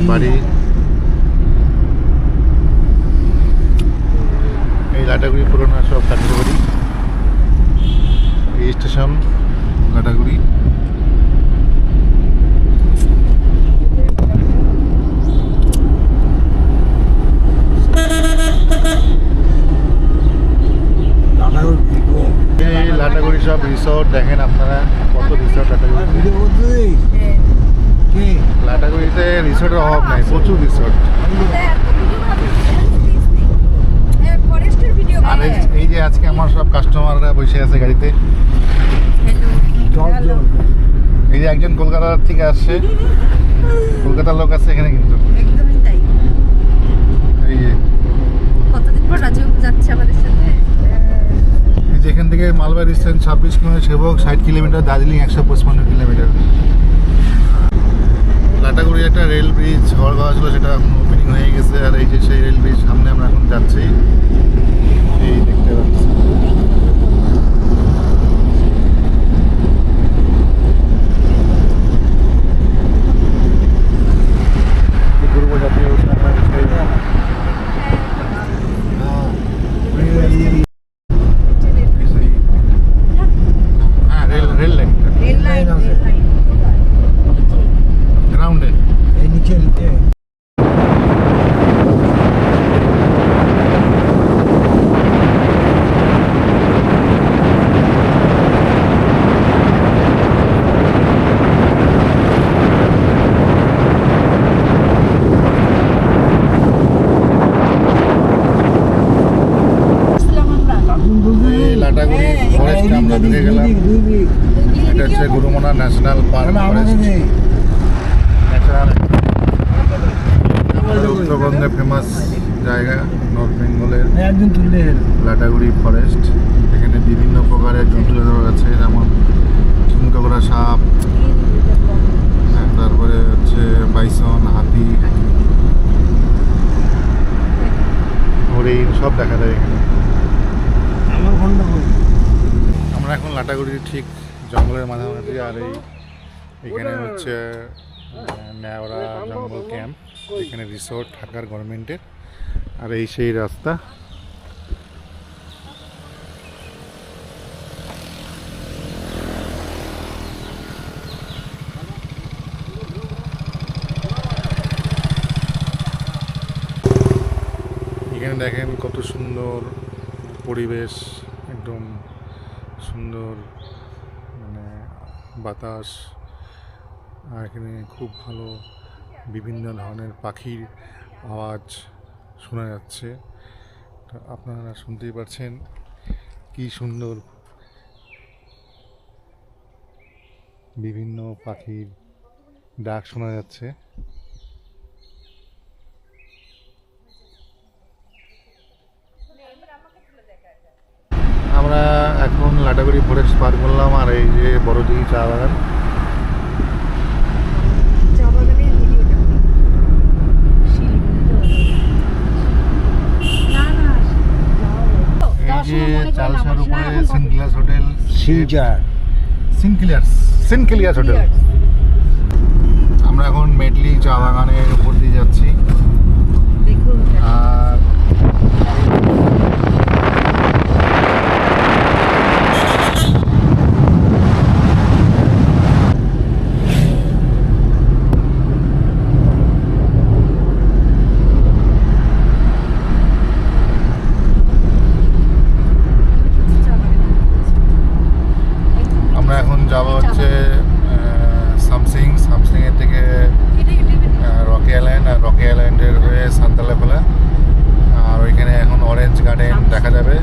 বাড়ি। এই লাটাগুড়ি পুরোনো সব কাঠের বাড়ি। এই স্টেশন লাটাগুড়ি। লাটাগুড়ি সব রিসোর্ট দেখেন আপনারা, কত রিসোর্ট লাটাগুড়িতে রিসোর্টের অভাব নাই, প্রচুর রিসোর্ট। আর এই যে আজকে আমার সব কাস্টমাররা বসে আছে গাড়িতে। এই যে একজন কলকাতা থেকে আসছে, কলকাতার লোক আছে এখানে কিন্তু। এই যে কতদিন পর রাজু যাচ্ছে আমাদের সাথে। যেখান থেকে মালবাহী ডিস্টেন্স 26 কিলোমিটার, সেবক 60 কিলোমিটার, দার্জিলিং 155 কিলোমিটার। লাটাগুড়ি একটা রেল ব্রিজ হওয়ার কথা ছিল, সেটা ওপেনিং হয়ে গেছে। আর এই যে সেই রেল ব্রিজ সামনে আমরা এখন যাচ্ছি, এই দেখতে পাচ্ছি। পূর্ব জাতীয় গ্রাউন্ডে এই নিচে লাটাগুড়ি ফরেস্ট আমরা ঢুকে গেলাম। এটা হচ্ছে গুরুমনা ন্যাশনাল পার্ক ফরেস্ট, ন্যাচারাল উত্তরবঙ্গে ফেমাস জায়গা, নর্থ বেঙ্গলের লাটাগুড়ি ফরেস্ট। এখানে বিভিন্ন প্রকারের জন্তু জানোয়ার আছে, যেমন কিংকবরা সাপ, তারপরে হচ্ছে বাইসন, হাতি, হরিণ সব দেখা যায় এখানে। আমরা এখন লাটাগুড়ির ঠিক জঙ্গলের মাঝামাঝি। আর এখানে হচ্ছে নেওড়া জঙ্গল ক্যাম্প, এখানে রিসোর্ট থাকার গভর্নমেন্টের। আর এই সেই রাস্তা। এখানে দেখেন কত সুন্দর পরিবেশ, একদম সুন্দর মানে বাতাস। আর এখানে খুব ভালো বিভিন্ন ধরনের পাখির আওয়াজ শোনা যাচ্ছে। আপনারা শুনতেই পারছেন কি সুন্দর বিভিন্ন পাখির ডাক শোনা যাচ্ছে। আমরা এখন লাটাগুড়ি ফরেস্ট পার করলাম। আর এই যে বড়দিঘি চা বাগান, এই যে চালসার উপরে সিনক্লিয়াস হোটেল, সিনক্লিয়াস হোটেল। আমরা এখন মেটলি চা বাগানের উপর দিয়ে যাচ্ছি। আর এখন যাব হচ্ছে সামসিংয়ের থেকে রকি আইল্যান্ড, আর রকি আইল্যান্ডের হয়ে সান্তালাখোলা। আর ওইখানে এখন অরেঞ্জ গার্ডেন দেখা যাবে।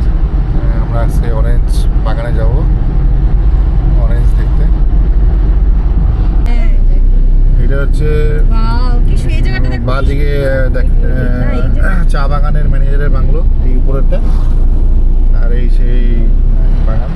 আমরা সেই অরেঞ্জ বাগানে যাব অরেঞ্জ দেখতে। এটা হচ্ছে বাঁ দিকে চা বাগানের ম্যানেজারের বাংলো, এই উপরেরটা। আর এই সেই বাগান।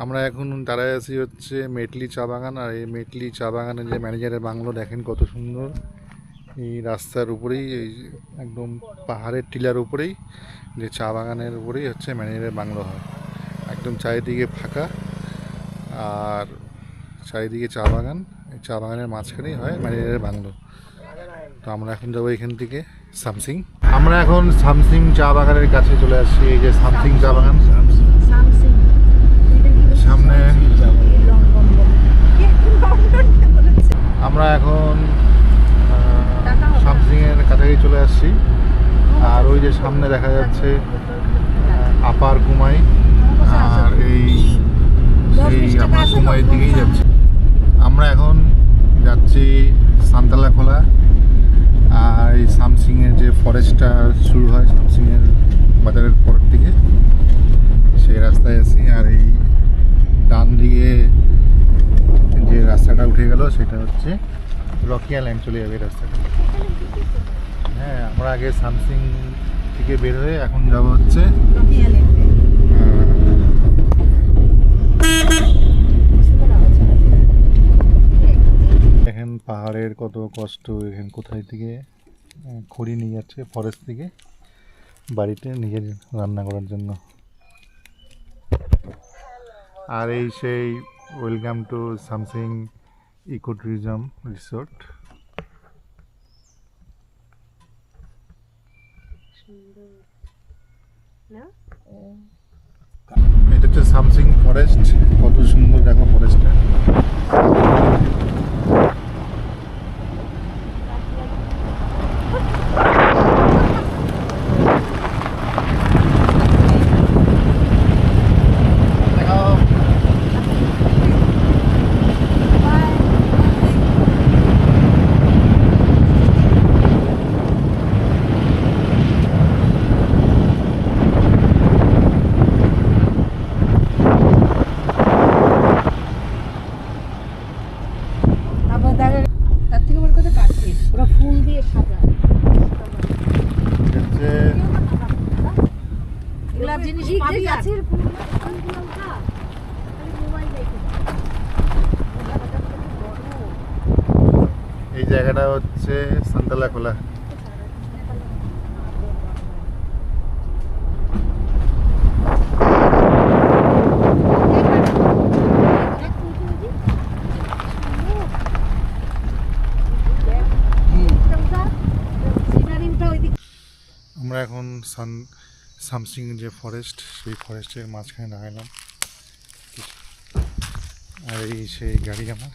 আমরা এখন দাঁড়ায় আছি হচ্ছে মেটলি চা বাগান। আর এই মেটলি চা বাগানের যে ম্যানেজারের বাংলো দেখেন কত সুন্দর। এই রাস্তার উপরেই, এই একদম পাহাড়ের টিলার উপরেই, যে চা বাগানের উপরেই হচ্ছে ম্যানেজারের বাংলো হয়। একদম চারিদিকে ফাঁকা, আর চারিদিকে চা বাগান। এই চা বাগানের মাঝখানেই হয় ম্যানেজারের বাংলো। তো আমরা এখন যাবো এখান থেকে সামসিং। আমরা এখন সামসিং চা বাগানের কাছে চলে আসছি। এই যে সামসিং চা বাগান সামসিং সামনে। আমরা এখন সামসিং এর কাছাকাছি চলে আসছি। আর ওই যে সামনে দেখা যাচ্ছে আপার কুমাই, আর এই সেই আপার কুমাইয়ের দিকেই যাচ্ছে। আমরা এখন যাচ্ছি সান্তালা খোলা। আর এই সামসিংয়ের যে ফরেস্টটা শুরু হয় সামসিংয়ের বাজারের পরের দিকে, সেই রাস্তায় আছি। আর এই ডান দিকে যে রাস্তাটা উঠে গেল সেটা হচ্ছে রকিয়া ল্যান্ড চলে যাবে এই রাস্তাটা। হ্যাঁ, আমরা আগে সামসিং থেকে বের হয়ে এখন যাব হচ্ছে দেখেন পাহাড়ের কত কষ্ট। এখানে কোথায় থেকে খড়ি নিয়ে যাচ্ছে ফরেস্ট থেকে বাড়িতে নিজের রান্না করার জন্য। আর এই সেই welcome to Samsing eco tourism resort. এটা হচ্ছে সামসিং ফরেস্ট। কত সুন্দর দেখো ফরেস্টটা। তার থেকে বড় কথা কাটছে ওরা ফুল দিয়ে সাজায়। হচ্ছে এগুলা জিনিস পাবি গাছের ফুল ফুলগুলো খা খালি মোবাইল দেখে। এই জায়গাটা হচ্ছে সান্তালা খোলা। আমরা এখন সামসিং যে ফরেস্ট সেই ফরেস্টের মাঝখানে দাঁড়ালাম। আর এই সেই গাড়ি আমার